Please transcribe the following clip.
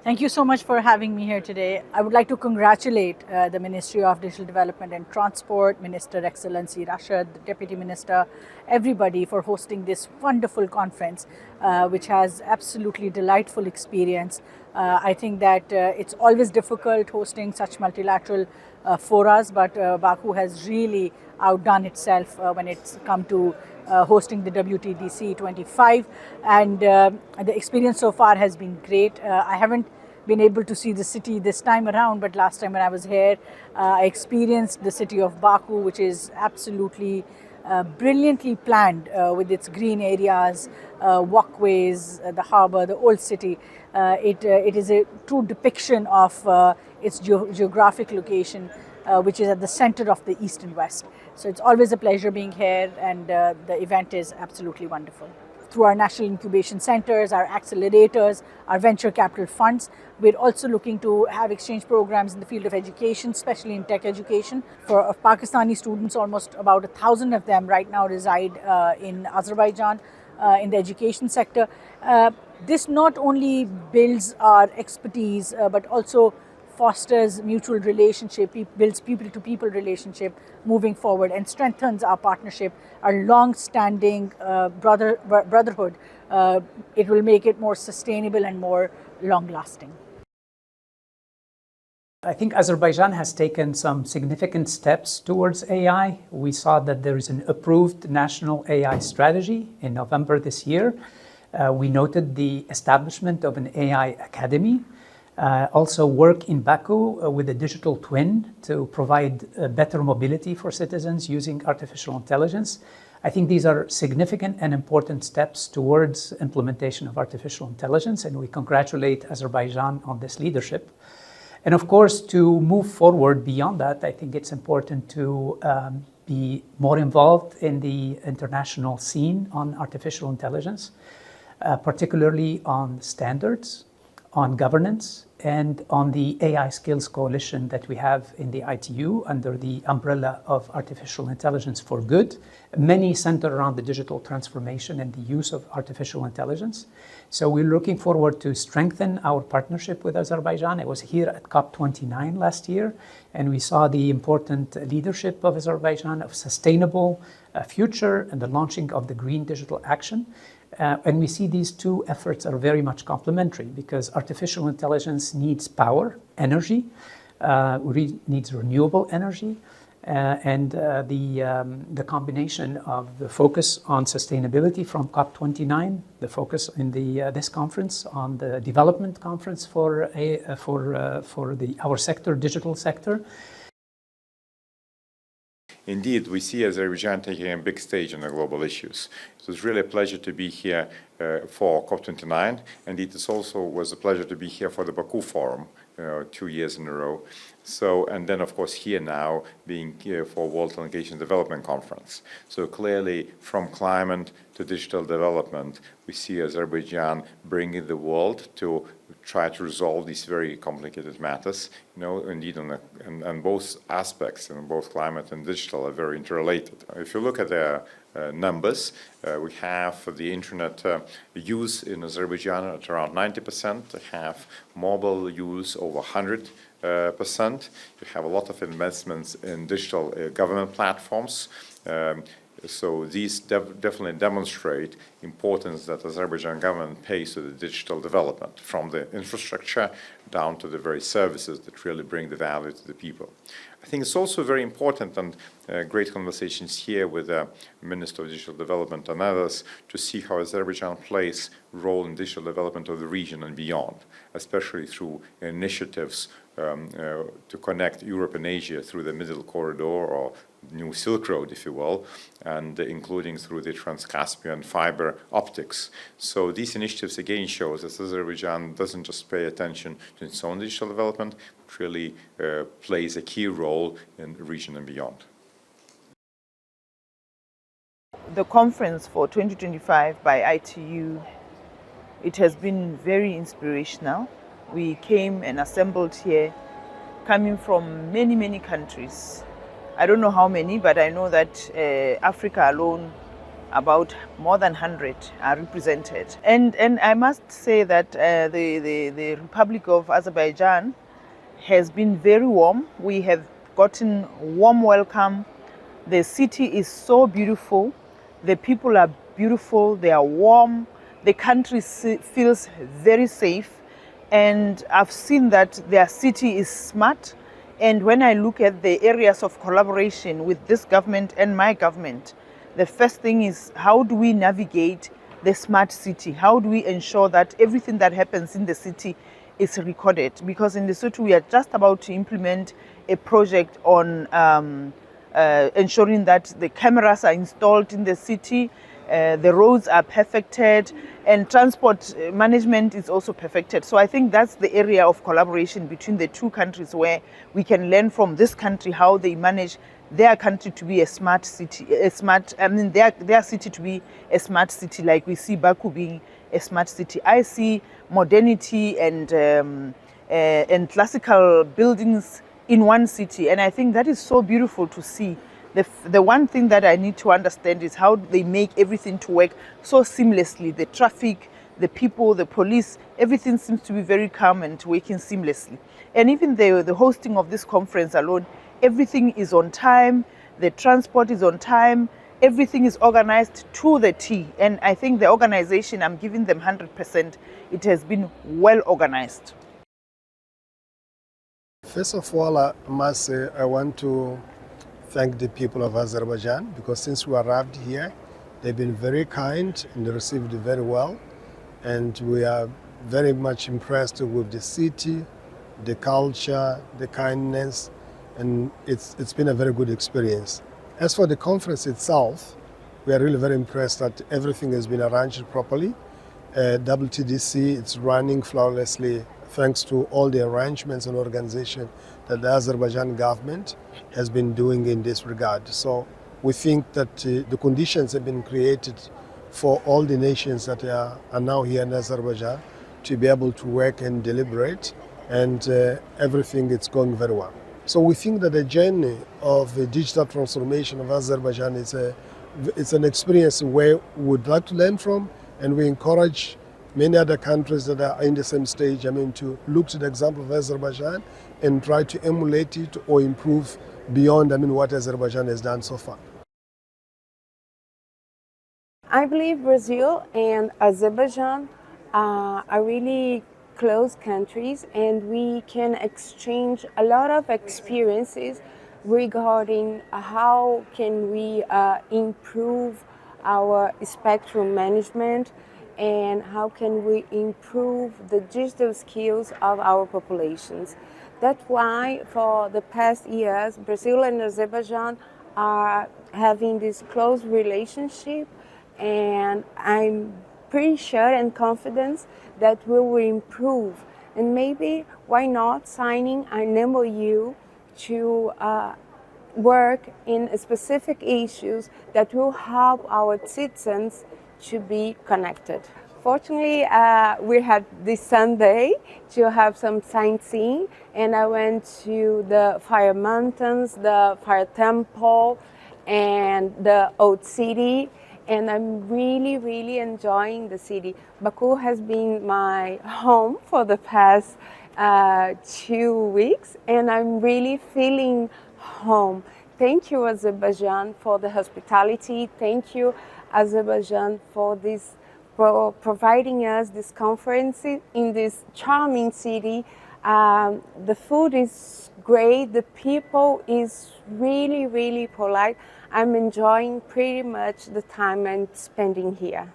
Thank you so much for having me here today. I would like to congratulate the Ministry of Digital Development and Transport, Minister Excellency Rashid, the Deputy Minister, everybody for hosting this wonderful conference, which has absolutely delightful experience. I think that it's always difficult hosting such multilateral forums, but Baku has really outdone itself when it's come to hosting the WTDC-25, and the experience so far has been great. I haven't been able to see the city this time around, but last time when I was here, I experienced the city of Baku, which is absolutely brilliantly planned with its green areas, walkways, the harbour, the old city. It is a true depiction of its geographic location, which is at the center of the East and West. So it's always a pleasure being here, and the event is absolutely wonderful. Through our national incubation centers, our accelerators, our venture capital funds, we're also looking to have exchange programs in the field of education, especially in tech education. For Pakistani students, almost about 1,000 of them right now reside in Azerbaijan in the education sector. This not only builds our expertise, but also fosters mutual relationship, builds people-to-people relationship moving forward, and strengthens our partnership, our long-standing brotherhood. It will make it more sustainable and more long-lasting. I think Azerbaijan has taken some significant steps towards AI. We saw that there is an approved national AI strategy in November this year. We noted the establishment of an AI academy. Also work in Baku with a digital twin to provide better mobility for citizens using artificial intelligence. I think these are significant and important steps towards implementation of artificial intelligence, and we congratulate Azerbaijan on this leadership. And of course, to move forward beyond that, I think it's important to be more involved in the international scene on artificial intelligence, particularly on standards, on governance, and on the AI Skills Coalition that we have in the ITU under the umbrella of Artificial Intelligence for Good. Many center around the digital transformation and the use of artificial intelligence. So we're looking forward to strengthen our partnership with Azerbaijan. I was here at COP29 last year, and we saw the important leadership of Azerbaijan of sustainable future and the launching of the Green Digital Action. And we see these two efforts are very much complementary because artificial intelligence needs power, energy, needs renewable energy, and the combination of the focus on sustainability from COP29, the focus in this conference on the development conference for our sector, digital sector. Indeed, we see Azerbaijan taking a big stage on the global issues. It was really a pleasure to be here for COP29, and it also was a pleasure to be here for the Baku Forum 2 years in a row. So, and then of course here now being here for World Telecommunications Development Conference. So clearly from climate to digital development, we see Azerbaijan bringing the world to try to resolve these very complicated matters. Indeed on both aspects, both climate and digital are very interrelated. If you look at the numbers, we have the internet use in Azerbaijan at around 90%, have mobile use over 100%. You have a lot of investments in digital government platforms. So these definitely demonstrate importance that Azerbaijan government pays to the digital development, from the infrastructure down to the very services that really bring the value to the people. I think it's also very important, and great conversations here with the Minister of Digital Development and others, to see how Azerbaijan plays a role in digital development of the region and beyond, especially through initiatives to connect Europe and Asia through the Middle Corridor, or New Silk Road, if you will, and including through the Trans-Caspian fiber optics. So these initiatives again shows that Azerbaijan doesn't just pay attention to its own digital development, but really plays a key role in the region and beyond. The conference for 2025 by ITU, it has been very inspirational. We came and assembled here, coming from many countries. I don't know how many, but I know that Africa alone about more than 100 are represented. And I must say that the Republic of Azerbaijan has been very warm. We have gotten warm welcome. The city is so beautiful. The people are beautiful. They are warm. The country feels very safe. And I've seen that their city is smart. And when I look at the areas of collaboration with this government and my government, the first thing is, how do we navigate the smart city? How do we ensure that everything that happens in the city is recorded? Because in Lesotho, we are just about to implement a project on ensuring that the cameras are installed in the city, the roads are perfected, and transport management is also perfected. So I think that's the area of collaboration between the two countries, where we can learn from this country how they manage their country to be a smart city, their city to be a smart city, like we see Baku being a smart city. I see modernity and classical buildings in one city, and I think that is so beautiful to see. The one thing that I need to understand is how they make everything to work so seamlessly. The traffic, the people, the police, everything seems to be very calm and working seamlessly. And even the hosting of this conference alone, everything is on time, the transport is on time, everything is organized to the T. And I think the organization, I'm giving them 100%, it has been well organized. First of all, I must say I want to thank the people of Azerbaijan, because since we arrived here, they've been very kind and received very well. And we are very much impressed with the city, the culture, the kindness, and it's been a very good experience. As for the conference itself, we are really very impressed that everything has been arranged properly. WTDC, it's running flawlessly thanks to all the arrangements and organization that the Azerbaijan government has been doing in this regard. So we think that the conditions have been created for all the nations that are now here in Azerbaijan to be able to work and deliberate, and everything is going very well. So we think that the journey of the digital transformation of Azerbaijan it's an experience where we would like to learn from, and we encourage many other countries that are in the same stage, to look to the example of Azerbaijan and try to emulate it or improve beyond, what Azerbaijan has done so far. I believe Brazil and Azerbaijan are really close countries, and we can exchange a lot of experiences regarding how can we improve our spectrum management, and how can we improve the digital skills of our populations. That's why for the past years, Brazil and Azerbaijan are having this close relationship, and I'm pretty sure and confident that we will improve. And maybe why not signing an MOU to work in specific issues that will help our citizens to be connected. Fortunately, we had this Sunday to have some sightseeing, and I went to the Fire Mountains, the Fire Temple, and the Old City, and I'm really, really enjoying the city. Baku has been my home for the past 2 weeks, and I'm really feeling home. Thank you, Azerbaijan, for the hospitality. Thank you, Azerbaijan, for providing us this conference in this charming city. The food is great. The people is really, really polite. I'm enjoying pretty much the time I'm spending here.